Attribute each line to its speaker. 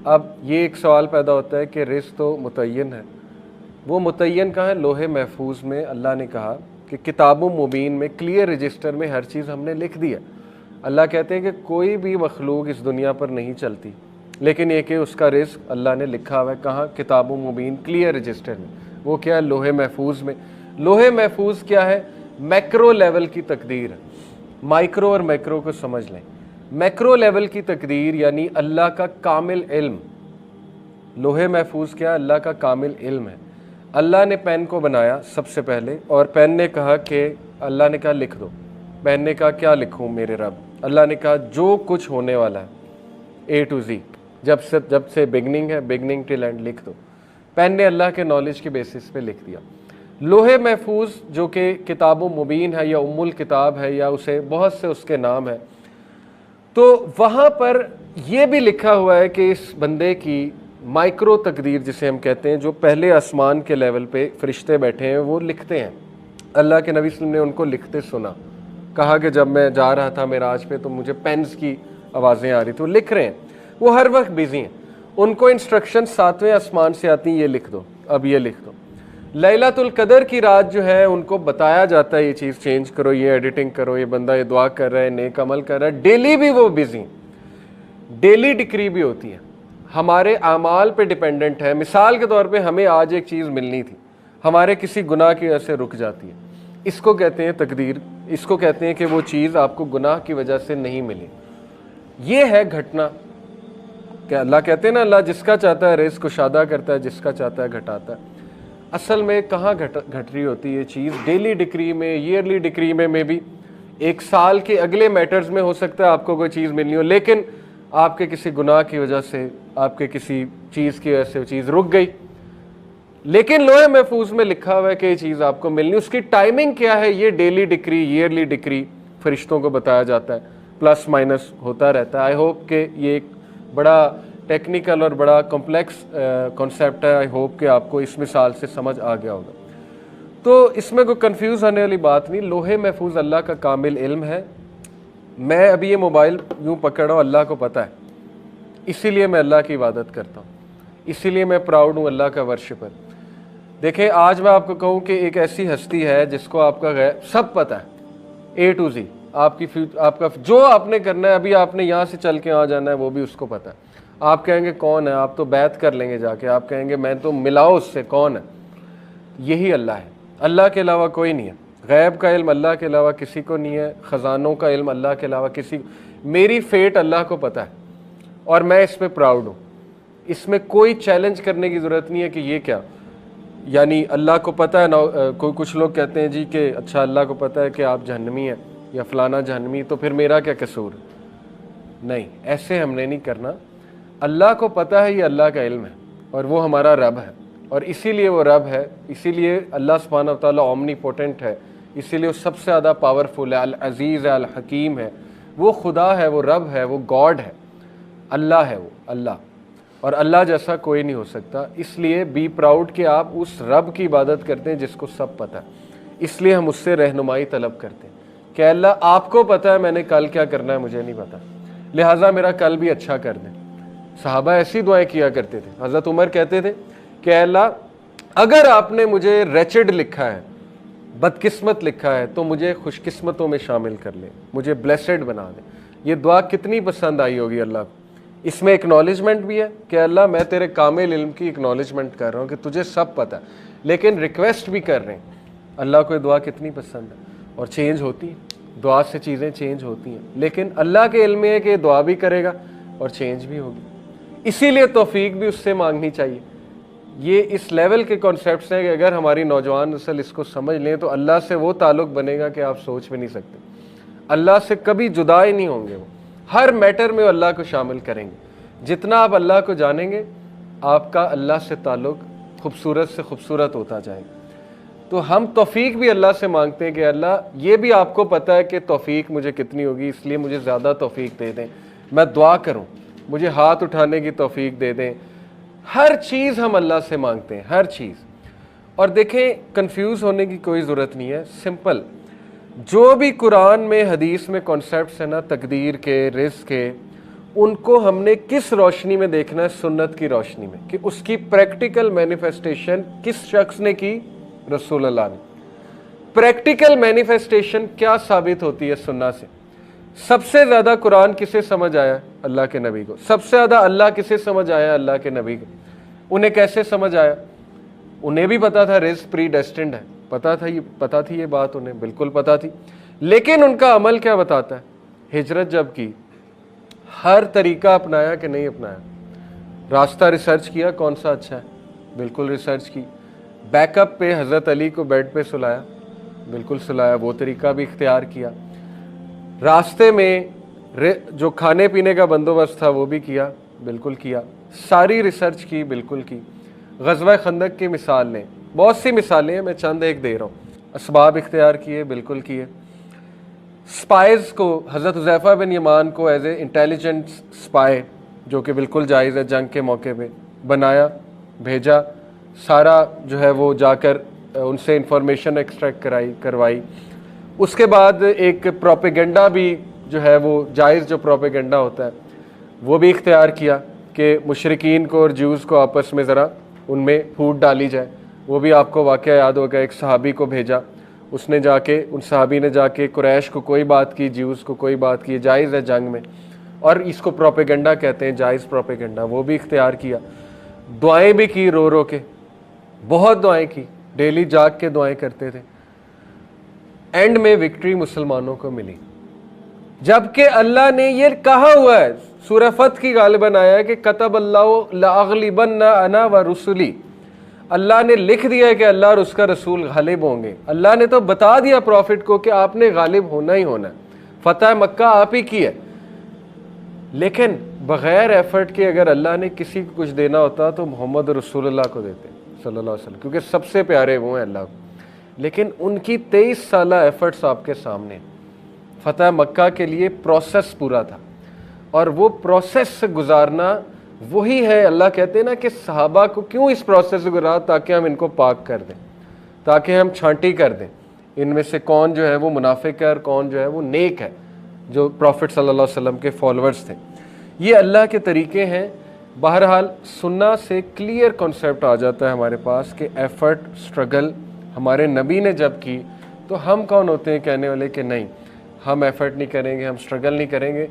Speaker 1: اب یہ ایک سوال پیدا ہوتا ہے کہ رزق تو متعین ہے، وہ متعین کہاں ہے؟ لوح محفوظ میں اللہ نے کہا کہ کتاب مبین میں کلیئر رجسٹر میں ہر چیز ہم نے لکھ دی ہے۔ اللہ کہتے ہیں کہ کوئی بھی مخلوق اس دنیا پر نہیں چلتی، لیکن یہ کہ اس کا رزق اللہ نے لکھا ہوا ہے۔ کہاں؟ کتاب مبین کلیئر رجسٹر میں۔ وہ کیا ہے؟ لوح محفوظ میں۔ لوح محفوظ کیا ہے؟ میکرو لیول کی تقدیر ہے۔ مائکرو اور میکرو کو سمجھ لیں۔ میکرو لیول کی تقدیر یعنی اللہ کا کامل علم۔ لوح محفوظ کیا؟ اللہ کا کامل علم ہے۔ اللہ نے پین کو بنایا سب سے پہلے، اور پین نے کہا کہ اللہ نے کہا لکھ دو۔ پین نے کہا کیا لکھوں میرے رب؟ اللہ نے کہا جو کچھ ہونے والا ہے A to Z، جب سے بگننگ ہے، بگننگ ٹل اینڈ لکھ دو۔ پین نے اللہ کے نالج کے بیسس پہ لکھ دیا۔ لوح محفوظ جو کہ کتاب مبین ہے یا ام الکتاب ہے یا اسے بہت سے اس کے نام ہے، تو وہاں پر یہ بھی لکھا ہوا ہے کہ اس بندے کی مائکرو تقدیر جسے ہم کہتے ہیں، جو پہلے آسمان کے لیول پہ فرشتے بیٹھے ہیں وہ لکھتے ہیں۔ اللہ کے نبی صلی اللہ علیہ وسلم نے ان کو لکھتے سنا، کہا کہ جب میں جا رہا تھا معراج پہ تو مجھے پینز کی آوازیں آ رہی تھی، وہ لکھ رہے ہیں، وہ ہر وقت بیزی ہیں۔ ان کو انسٹرکشن 7ویں آسمان سے آتی ہیں، یہ لکھ دو، اب یہ لکھ دو۔ لیلۃ القدر کی رات جو ہے ان کو بتایا جاتا ہے یہ چیز چینج کرو، یہ ایڈیٹنگ کرو، یہ بندہ یہ دعا کر رہا ہے، نیک عمل کر رہا ہے، ڈیلی بھی وہ بیزی ہیں۔ ڈیلی ڈکری بھی ہوتی ہے، ہمارے اعمال پہ ڈیپینڈنٹ ہے۔ مثال کے طور پہ ہمیں آج ایک چیز ملنی تھی، ہمارے کسی گناہ کی وجہ سے رک جاتی ہے، اس کو کہتے ہیں تقدیر۔ اس کو کہتے ہیں کہ وہ چیز آپ کو گناہ کی وجہ سے نہیں ملی۔ یہ ہے گھٹنا کہ اللہ کہتے ہیں نا، اللہ جس کا چاہتا ہے رزق کشادہ کرتا ہے، جس کا چاہتا ہے گھٹاتا ہے۔ اصل میں کہاں گھٹ رہی ہوتی ہے یہ چیز؟ ڈیلی ڈکری میں، ایئرلی ڈکری میں بھی ایک سال کے اگلے میٹرز میں ہو سکتا ہے آپ کو کوئی چیز ملنی ہو، لیکن آپ کے کسی گناہ کی وجہ سے، آپ کے کسی چیز کی وجہ سے وہ چیز رک گئی، لیکن لوح محفوظ میں لکھا ہوا ہے کہ یہ چیز آپ کو ملنی۔ اس کی ٹائمنگ کیا ہے؟ یہ ڈیلی ڈکری، ایئرلی ڈکری فرشتوں کو بتایا جاتا ہے، پلس مائنس ہوتا رہتا ہے۔ آئی ہوپ کہ یہ ایک بڑا ٹیکنیکل اور بڑا کمپلیکس کانسیپٹ ہے، آئی ہوپ کہ آپ کو اس مثال سے سمجھ آ گیا ہوگا۔ تو اس میں کوئی کنفیوز ہونے والی بات نہیں۔ لوح محفوظ اللہ کا کامل علم ہے۔ میں ابھی یہ موبائل یوں پکڑ رہا ہوں، اللہ کو پتہ ہے، اسی لیے میں اللہ کی عبادت کرتا ہوں، اسی لیے میں پراؤڈ ہوں اللہ کا ورشپر۔ دیکھیں آج میں آپ کو کہوں کہ ایک ایسی ہستی ہے جس کو آپ کا سب پتہ ہے، A to Z، آپ کا جو آپ نے کرنا ہے، ابھی آپ نے یہاں سے چل کے آ جانا ہے، وہ بھی اس کو پتہ ہے۔ آپ کہیں گے کون ہے؟ آپ تو بیعت کر لیں گے جا کے، آپ کہیں گے میں تو ملاؤ اس سے، کون ہے؟ یہی اللہ ہے، اللہ کے علاوہ کوئی نہیں ہے۔ غیب کا علم اللہ کے علاوہ کسی کو نہیں ہے، خزانوں کا علم اللہ کے علاوہ کسی کو۔ میری فیٹ اللہ کو پتہ ہے اور میں اس پہ پراؤڈ ہوں۔ اس میں کوئی چیلنج کرنے کی ضرورت نہیں ہے کہ یہ کیا، یعنی اللہ کو پتہ ہے نا۔ کوئی کچھ لوگ کہتے ہیں جی کہ اچھا اللہ کو پتہ ہے کہ آپ جہنمی ہیں یا فلانا جہنمی، تو پھر میرا کیا قصور؟ نہیں، ایسے ہم نے نہیں کرنا۔ اللہ کو پتہ ہے یہ اللہ کا علم ہے، اور وہ ہمارا رب ہے، اور اسی لیے وہ رب ہے، اسی لیے اللہ سبحانہ و تعالیٰ اومنی پوٹنٹ ہے، اسی لیے وہ سب سے زیادہ پاورفل ہے، العزیز ہے، الحکیم ہے، وہ خدا ہے، وہ رب ہے، وہ گاڈ ہے، اللہ ہے وہ اللہ، اور اللہ جیسا کوئی نہیں ہو سکتا۔ اس لیے بی پراؤڈ کہ آپ اس رب کی عبادت کرتے ہیں جس کو سب پتہ ہے۔ اس لیے ہم اس سے رہنمائی طلب کرتے ہیں کہ اللہ آپ کو پتہ ہے میں نے کل کیا کرنا ہے، مجھے نہیں پتہ، لہٰذا میرا کل بھی اچھا کر دیں۔ صحابہ ایسی دعائیں کیا کرتے تھے۔ حضرت عمر کہتے تھے کہ اے اللہ اگر آپ نے مجھے ریچڈ لکھا ہے، بدقسمت لکھا ہے، تو مجھے خوش قسمتوں میں شامل کر لیں، مجھے بلیسڈ بنا دیں۔ یہ دعا کتنی پسند آئی ہوگی اللہ کو۔ اس میں اکنالجمنٹ بھی ہے کہ اللہ میں تیرے کامل علم کی اکنالجمنٹ کر رہا ہوں کہ تجھے سب پتہ ہے، لیکن ریکویسٹ بھی کر رہے ہیں۔ اللہ کو یہ دعا کتنی پسند ہے، اور چینج ہوتی ہے، دعا سے چیزیں چینج ہوتی ہیں، لیکن اللہ کے علم میں ہے کہ یہ دعا بھی کرے گا اور چینج بھی ہوگی۔ اسی لیے توفیق بھی اس سے مانگنی چاہیے۔ یہ اس لیول کے کانسیپٹس ہیں کہ اگر ہماری نوجوان نسل اس کو سمجھ لیں تو اللہ سے وہ تعلق بنے گا کہ آپ سوچ بھی نہیں سکتے۔ اللہ سے کبھی جدا ہی نہیں ہوں گے، وہ ہر میٹر میں اللہ کو شامل کریں گے۔ جتنا آپ اللہ کو جانیں گے، آپ کا اللہ سے تعلق خوبصورت سے خوبصورت ہوتا جائے گا۔ تو ہم توفیق بھی اللہ سے مانگتے ہیں کہ اللہ یہ بھی آپ کو پتہ ہے کہ توفیق مجھے کتنی ہوگی، اس لیے مجھے زیادہ توفیق دے دیں، میں دعا کروں، مجھے ہاتھ اٹھانے کی توفیق دے دیں۔ ہر چیز ہم اللہ سے مانگتے ہیں، ہر چیز۔ اور دیکھیں کنفیوز ہونے کی کوئی ضرورت نہیں ہے، سمپل۔ جو بھی قرآن میں حدیث میں کانسیپٹس ہیں نا تقدیر کے، رزق کے، ان کو ہم نے کس روشنی میں دیکھنا ہے؟ سنت کی روشنی میں، کہ اس کی پریکٹیکل مینیفیسٹیشن کس شخص نے کی؟ رسول اللہ نے۔ پریکٹیکل مینیفیسٹیشن کیا ثابت ہوتی ہے سننا سے؟ سب سے زیادہ قرآن کسے سمجھ آیا؟ اللہ کے نبی کو۔ سب سے زیادہ اللہ کسے سمجھ آیا؟ اللہ کے نبی کو۔ انہیں کیسے سمجھ آیا؟ انہیں بھی پتا تھا رزق پری ڈیسٹنڈ ہے، پتا تھی یہ بات، انہیں بالکل پتا تھی، لیکن ان کا عمل کیا بتاتا ہے؟ ہجرت جب کی، ہر طریقہ اپنایا کہ نہیں اپنایا؟ راستہ ریسرچ کیا کون سا اچھا ہے؟ بالکل ریسرچ کی۔ بیک اپ پہ حضرت علی کو بیڈ پہ سلایا، بالکل سلایا، وہ طریقہ بھی اختیار کیا۔ راستے میں جو کھانے پینے کا بندوبست تھا وہ بھی کیا، بالکل کیا۔ ساری ریسرچ کی، بالکل کی۔ غزوہ خندق کی مثال لیں، بہت سی مثالیں ہیں، میں چند ایک دے رہا ہوں۔ اسباب اختیار کیے، بالکل کیے۔ سپائز کو، حضرت حذیفہ بن یمان کو ایز اے انٹیلیجنٹ سپائی، جو کہ بالکل جائز ہے، جنگ کے موقع پہ بنایا، بھیجا، سارا جو ہے وہ جا کر ان سے انفارمیشن ایکسٹریکٹ کروائی۔ اس کے بعد ایک پروپیگنڈا بھی جو ہے وہ جائز، جو پروپیگنڈا ہوتا ہے وہ بھی اختیار کیا کہ مشرکین کو اور جیوز کو آپس میں ذرا ان میں پھوٹ ڈالی جائے۔ وہ بھی آپ کو واقعہ یاد ہوگا، ایک صحابی کو بھیجا، اس نے جا کے، ان صحابی نے جا کے قریش کو کوئی بات کی، جیوز کو کوئی بات کی، جائز ہے جنگ میں، اور اس کو پروپیگنڈا کہتے ہیں، جائز پروپیگنڈا، وہ بھی اختیار کیا۔ دعائیں بھی کی، رو رو کے، بہت دعائیں کی، ڈیلی جاگ کے دعائیں کرتے تھے۔ اینڈ میں وکٹری مسلمانوں کو ملی، جبکہ اللہ نے یہ کہا ہوا ہے، سورہ فتح کی غالباً آیا ہے کہ کتب اللہ لأغلبن انا ورسلی، اللہ نے لکھ دیا ہے کہ اللہ اور اس کا رسول غالب ہوں گے۔ اللہ نے تو بتا دیا پروفٹ کو کہ آپ نے غالب ہونا ہی ہونا ہے، فتح مکہ آپ ہی کی ہے۔ لیکن بغیر ایفرٹ کے اگر اللہ نے کسی کو کچھ دینا ہوتا تو محمد رسول اللہ کو دیتے صلی اللہ علیہ وسلم، کیونکہ سب سے پیارے وہ ہیں اللہ کو۔ لیکن ان کی 23 سالہ ایفرٹس آپ کے سامنے، فتح مکہ کے لیے پروسیس پورا تھا، اور وہ پروسیس سے گزارنا وہی ہے۔ اللہ کہتے ہیں نا کہ صحابہ کو کیوں اس پروسیس سے گزارا؟ تاکہ ہم ان کو پاک کر دیں، تاکہ ہم چھانٹی کر دیں ان میں سے کون جو ہے وہ منافق ہے اور کون جو ہے وہ نیک ہے، جو پروفٹ صلی اللہ علیہ وسلم کے فالوورز تھے۔ یہ اللہ کے طریقے ہیں۔ بہرحال سننا سے کلیئر کنسیپٹ آ جاتا ہے ہمارے پاس کہ ایفرٹ، سٹرگل ہمارے نبی نے جب کی، تو ہم کون ہوتے ہیں کہنے والے کہ نہیں ہم ایفرٹ نہیں کریں گے، ہم سٹرگل نہیں کریں گے۔